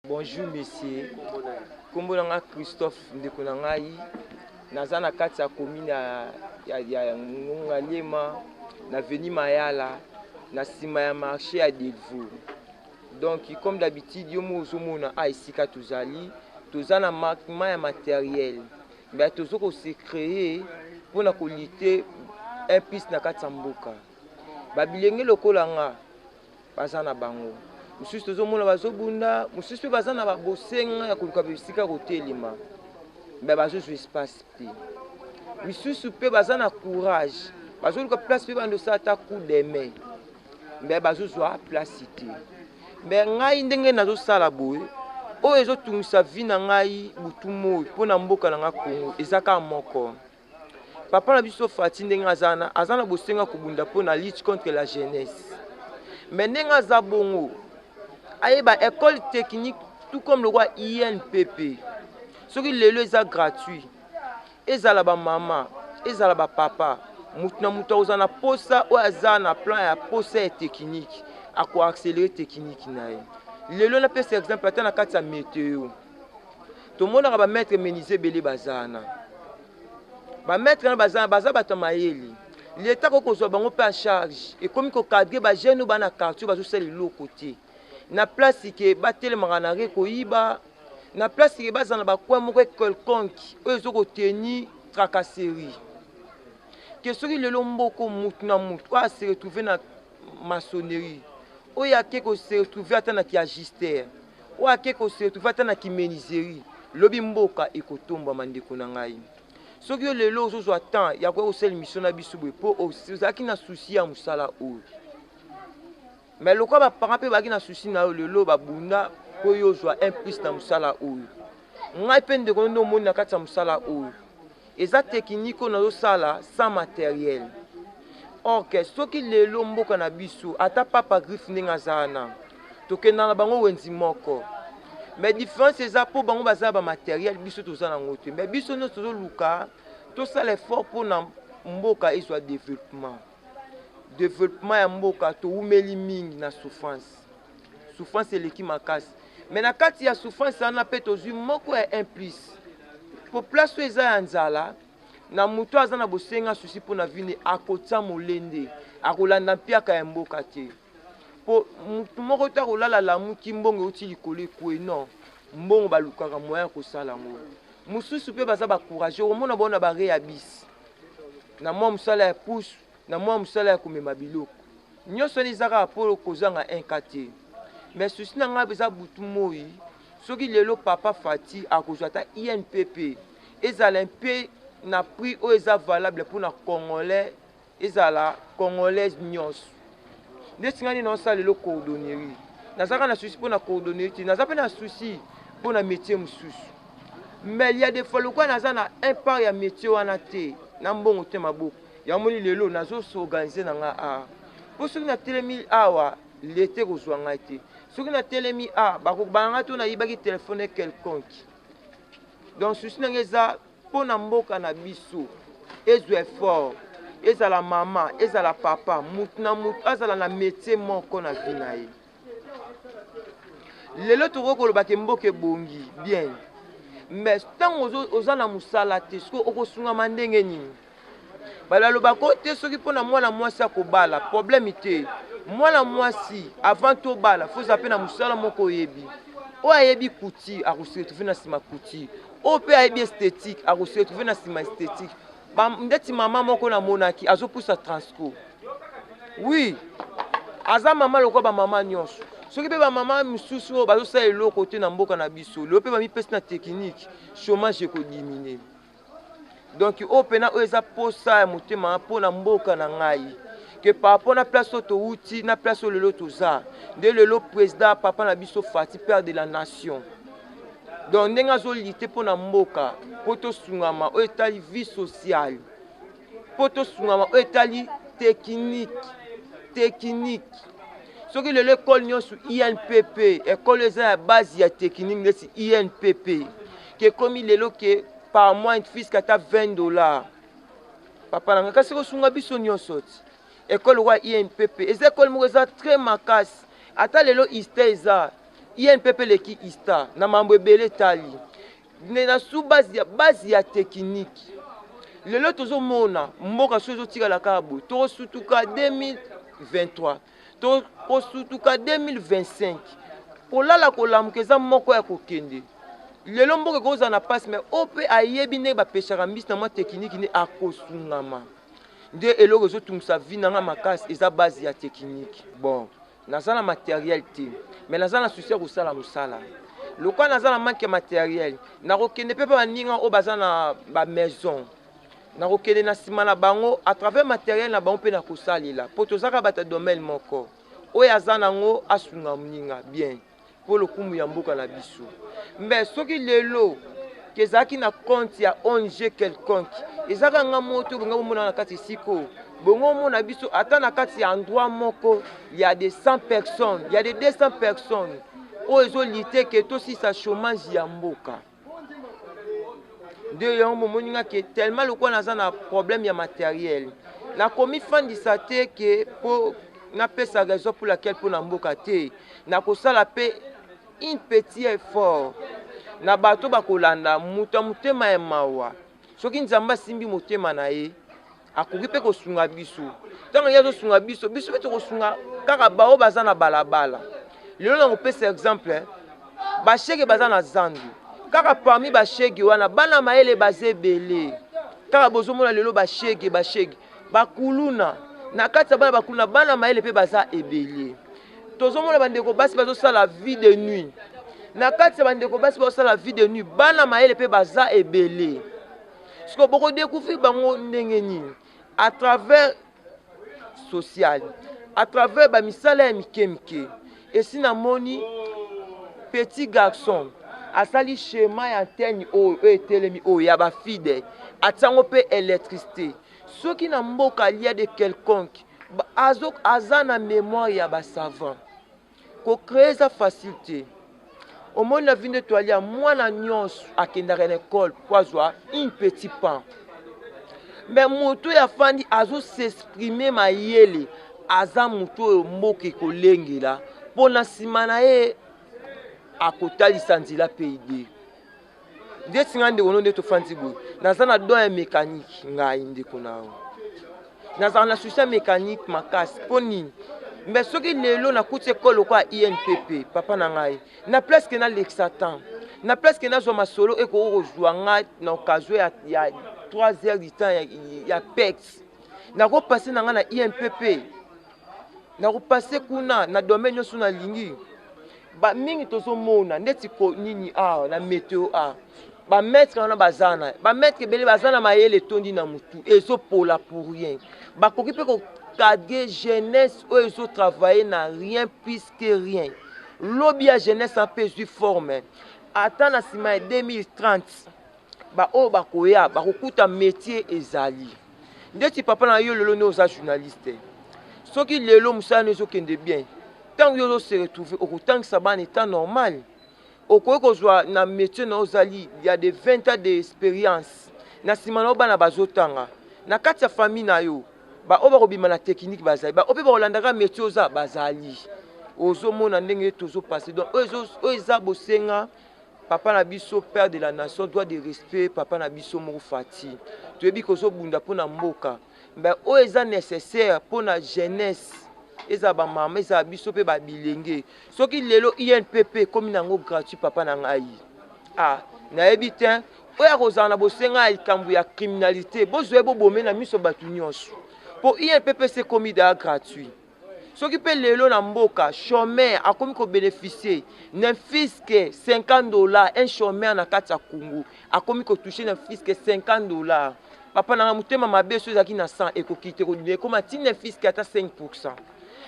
Bonjour messieurs, kombo nanga Christophe ndeko na ngai naza na kati ya commune ya Ngalema na Veni Mayala na sima ya marché à Delvaux. Donc comme d'habitude yo mozomona esika tozali tozana manquement ya matériel mais tozoko se créer pour na kolite un piste na kati ya mboka babilenge lokola nga bazana bango mususu tozomona bazobunda mususu bazana babosenga ya koluka bisika kotelema mais bazozwa espace te misusu pe bazana courage bazoluka place pe bandosa ata coup de main mais bazozwa place te mais ngai ndenge nazosala boye oyo ezotungisa vi na ngai butu moi mpo na mboka na nga Kongo ezaka moko papa na biso Fati ndenge azana bosenga kobunda mpo na lutte contre la jeunesse mais ndenge aza bongo ayeba école technique tout comme le roi INPP soki lelo eza gratuit ezala ba mama ezala ba papa mutu na mutu aza na posa oyo aza na plan ya posa ya technique ako accélérer technique na ye lelo na pesa exemple ata na kati ya météo tomonaka ba maître menuisier belé bazana ba maître na baza bato mayeli l'état ko kozwa bango pe en charge et comme ko cadrer ba jeune ba na quartier bazosala eloko te na place ke batelemaka na re koyiba na place ke bazana bakwa moko quelconque oyo ezokoteni tracasserie ke soki lelo mboko mutu na mutu oyo ase retrouve na maçonnerie oyo ake kose retrouve ata na kiagister oyo ake kose retrouve ata na kimenuiserie lobi mboka ekotombama ndeko na ngai soki yo lelo ozozwa temps ya koya kosala mission na biso boye mpo ozalaki na susi ya mosala oyo mais lokola baparent mpe bazalaki na susi na yo lelo babunda mpo yo ozwa un plus na mosala oyo ngai mpe ndeko nde omoni na kati ya mosala oyo eza technique oyo nazosala sans matériel or ke soki lelo mboka na biso ata papa griffe ndenge aza na tokenda na bango wenzi moko mais différence eza mpo bango bazala bamateriel biso toza nango te mais biso nyonso tozoluka tosala effort mpo na mboka ezwa développement ya mboka toumeli mingi na souffrance eleki makasi mais na kati ya souffrance wana mpe tozwi moko ya un plus po place oyo eza ya nzala na moto aza na bosenga susi mpo na vine akotia molende akolanda mpiaka ya mboka te po mutu moko te akolala lamuki mbongo euti likolo ekwe non mbongo balukaka moyen kosala yango mosusu mpe baza bacourage omona bona bare ya bisi na mwa mosala ya pusu na mwa mosala ya komema biloko nyonso wana ezaka mpo kozanga inka te mais susi na ngai eza butu moi soki lelo papa Fati akozwa ata INPP ezala mpe na prix oyo eza valable mpo na congolais ezala congolaise nyonso nde tingani naosala lelo cordonnerie nazaka na susi mpo na cordonnerie te naza mpe na susi mpo na métier mosusu mais il y a des fois lokola naza na un part ya métier wana te na mbongo te maboko yamoni lelo nazosorganize na nga awa mpo soki natelemi awa lete kozwa ngai te soki natelemi awa bakobanga to nayibaki telefone quelconque donc susi nange eza mpo na mboka na biso ezwa effort ezala mama ezala papa mutu na mutu azala na métier moko na vi na ye lelo tokoki kolobaka mboka ebongi bien mais ntango oza na mosala te soki okosungama ndenge nini balobako te soki mpo na mwana mwasi akobala problème te mwana mwasi avant tobala foza mpe na mosala moko oyebi oyo ayebi couture akose retrouve na nsima couture oyo mpe ayebi esthétique akose retrouve na nsima esthétique ndeti mama moko namonaki azopusa transco oui aza mama lokola bamama nyonso soki mpe bamama mosusu oyo bazosala eloko te na mboka na biso lelo mpe bamipesi na technique chômage ekodimine donc oyo mpena oyo eza posa ya motema mpo na mboka na ngai ke par rapport na place oyo touti na place oyo lelo toza nde lelo président papa na biso Fati père de la nation donc ndenge azolite mpo na mboka mpo tosungama oyo etali vie sociale mpo tosungama oyo etali technique soki lelo ekole nyonso INPP ekole eza ya base ya technique neti INPP ke komi lelo ke par mois fisque ata $20 papa nanga kasi kosunga biso nyonso ti ekole wa INPP eza ekole moko eza très makasi ata lelo iste eza INPP leki ista na mambo ebele tali na sous base ya technique lelo tozomona mboka so ezotikala kaka boye tokosutuka 2023 tokosutuka 2025 kolala kolamuka eza moko ya kokende lelo mboka ekozala na pasi me o mpe ayebi ndenge bapeshaka mbisi na mwa tekniki nde akosungama nde eloko ezotungisa vi nanga makasi eza base ya tekniki. Bon naza na matériel te me naza na susi ya kosala mosala lokola naza na manke ya matériel nakokende mpe mpe baninga oyo baza na bamaison nakokende na nsima na bango à travers matériel na bango mpe nakosalela mpo tozaka bato ya domaine moko oyo aza nango asunga moninga bien mpo lokumu ya mboka na biso. Mais soki lelo kezalaki na compte ya ONG quelconque ezaka nga moto bonga bomona na kati siko bongo mona biso ata na kati ya endroit moko ya des 100 personnes ya des 200 personnes oyo ezolite ke tosisa chômage ya mboka nde yango momoninga ke tellement lokola naza na problème ya matériel nakomi fandisa te ke mpo napesa raison pour laquelle mpo na mboka te nakosala mpe un petit effort na bato bakolanda muta mutema ya mawa soki nzambe asimbi motema na ye akoki mpe kosunga biso ntango ye azosunga biso biso mpe tokosunga kaka bao baza na balabala lelo na kopesa exemple bashege baza na zandu kaka parmi bashege wana bana mayele baza ebele kaka bozomona lelo bashege bakuluna na kati ya bana bakuluna bana mayele mpe baza ebele tozomona bandeko basi bazosala vie de nuit na kati ya bandeko basi bazosala vie de nuit bana mayele mpe baza ebele siko bokodécouvrir bango ndenge nini à travers social à travers bamisala ya mike esi namoni petit garçon asali schéma ya antenne oyo etelemi oyo ya bafide atiango mpe électricité soki na mboka lia de quelconque aza na mémoire ya basavant kocrée eza facilité omoni na vi nde toalia mwana nyonso akendaka na ekole po azwa un petit pain me moto oyo afandi azosexprime mayele aza moto oyo mboka ekolengela mpo na nsima na ye akotalisa nzela mpe ide nde tinga ndeko no nde tofandi boye naza na don ya mécanique ngai ndeko nao nazala na susi ya mécanique makasi mpo nini me soki lelo nakuti ekole lokola INPP papa na ngai na place ke nalekisa temps na place ke nazwa masolo ekoki kozwa ngai na occasion ya 3 heures du temps ya pex nakopase na ngai na INPP nakopase kuna na domaine nyonso nalingi bamingi tozomona ndeti nini awa na météo awa bamaître wana baza na bamaître ebele baza na mayele etondi na mutu ezopola pour rien bakoki mpe kokadre jeunesse oyo ezotravaille na rien plus que rien lobi ya jeunesse mpe ezwi forme ata na nsima ya 2030 baoyo bakoya bakokuta métier ezali ndeti papa na yo lelo nde oza journaliste soki lelo mosala no ezokende bien ntango yo ozose retrouve okotangisa bana etat normal okoki kozwa na métier na ozali ya de 20 ans d'expérience na nsima na yo bana bazotanga na kati ya famille na yo baoyo bakobima na technique bazali baoyo mpe bakolandaka métier oza bazali ozomona ndenge tozopase donc oyo eza bosenga papa na biso père de la nation droit de respect papa na biso moko fati toyebi kozobunda mpo na mboka mbe oyo eza nécessaire mpo na jeunesse eza bamama eza biso mpe babilenge soki lelo INPP ekomi nango gratuit papa na ngai nayebi te oyo akozala na bosenga ya likambo ya criminalité bozwa bobome na miso bato nyonso mpo INPP se ekomi daa gratuit soki mpe lelo na mboka chômeur akomi kobénéficie na fiske $50 un chômeur na kati ya Congo akomi kotouche na fiske $50 papa na motema mabe so ezalaki na 100 ekoki te ekoma ntina fiske ata 5%.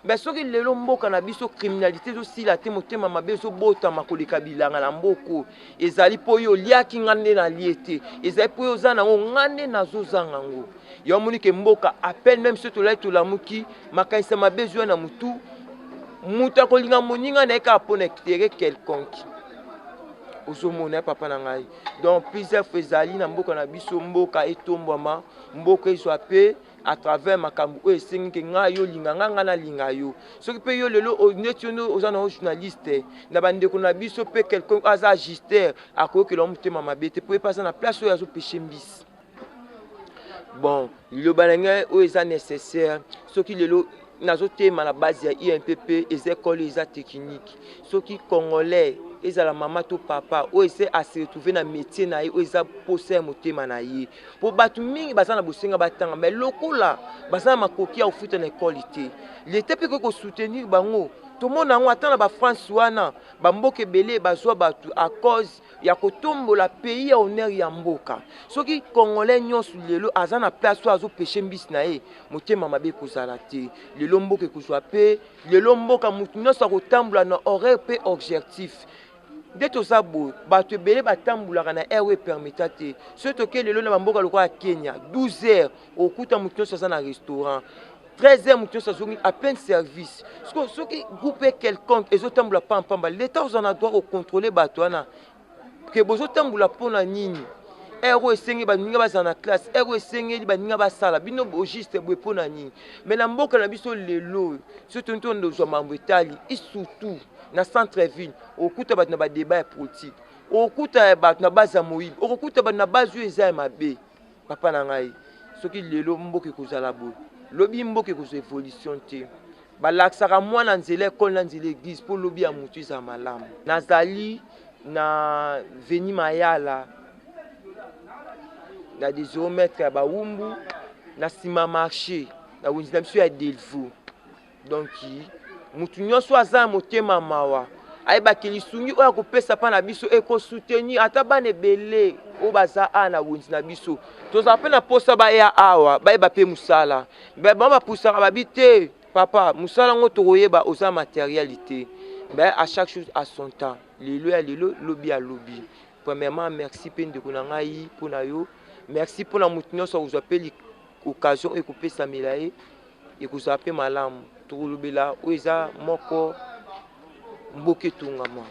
Mais soki lelo mboka na biso criminalité ezosila te motema mabe ezobotama koleka bilanga na mboko ezali mpo yo oliaki ngande na lie te ezali mpo yo oza nango ngande nazozanga ngo yo omoni ke mboka appelle même so tolai tolamuki makanisa mabe ezwa na mutu mutu akolinga moninga na ye kaka mpo na extérieur quelconque ozomona papa na ngai donc plusieurs fois ezali na mboka na biso mboka etombwama mboka ezwa mpe à travers makambo oyo esengi nga yo linga nga na linga yo soki pe yo lelo neti yo oza na journaliste na bandeko na biso pe quelqu'un aza agister akoyokela motema mabe te po epaza na place oyo azopeshe mbisi. Bon liloba na ngai oyo eza nécessaire soki lelo nazotema na base ya INPP eza ekole eza technique soki congolais ezala mama to papa oyo ese ase retrouver na métier na ye oyo eza posa ya motema na ye po bato mingi baza na bosenga batanga mais lokola baza na makoki ya kofuta na ekole te leta mpe koki kosoutenir bango tomona yango ata na bafrance wana bamboka ebele bazwa bato à cause ya kotombola pays ya honneur ya mboka soki congolais nyonso lelo aza na place oyo azopeshe mbisi na ye motema mabe kozala te lelo mboka ekozwa mpe lelo mboka motu nyonso akotambola na horaire mpe objectif nde toza boye bato ebele batambulaka na aire oyo epermeta te soki toke lelo na bamboka lokola Kenya 12 heures okuta motu nyonso aza na restaurant 13 heures motu nyonso azongi à peine service soki groupe quelconque ezotambola pampamba leta oza na droit kocontrôle bato wana ke bozotambola mpona nini ere oyo esengeli baninga bazala na classe ere oyo esengeli baninga basala bino juste boye mpona nini mais na mboka na biso lelo so tontondo ozwa mambo etali surtout na centre ville okuta bato na badébat ya politique okuta bato na base ya moyibi okuta bato na base oyo eza ya mabe papa na ngai soki lelo mboka ekozala boye lobi mboka ekozwa évolution te balakisaka mwana nzela ekole na nzela église mpo lobi ya motu eza malamu nazali na Veni Mayala na désirometre ya bawumbu na nsima marché na wenzi na biso ya Delvaux donc mutu nyonso aza na motema mawa ayebaki lisungi oyo akopesa mpa na biso ekosoutenir ata bana ebele oyo baza a na wenzi na biso tozala mpe na mposa baya awa bayeba mpe mosala bango bapusaka babi te papa mosala ngo tokoyeba oza matérialité mais à chaque chose à son temps lelo ya lelo lobi ya lobi premièrement merci mpe ndeko na ngai mpona yo merci mpona motu nyonso akozwa mpe occasion oyo ekopesamela ye ekozala mpe malamu tokolobela oyo eza moko mboka etongama.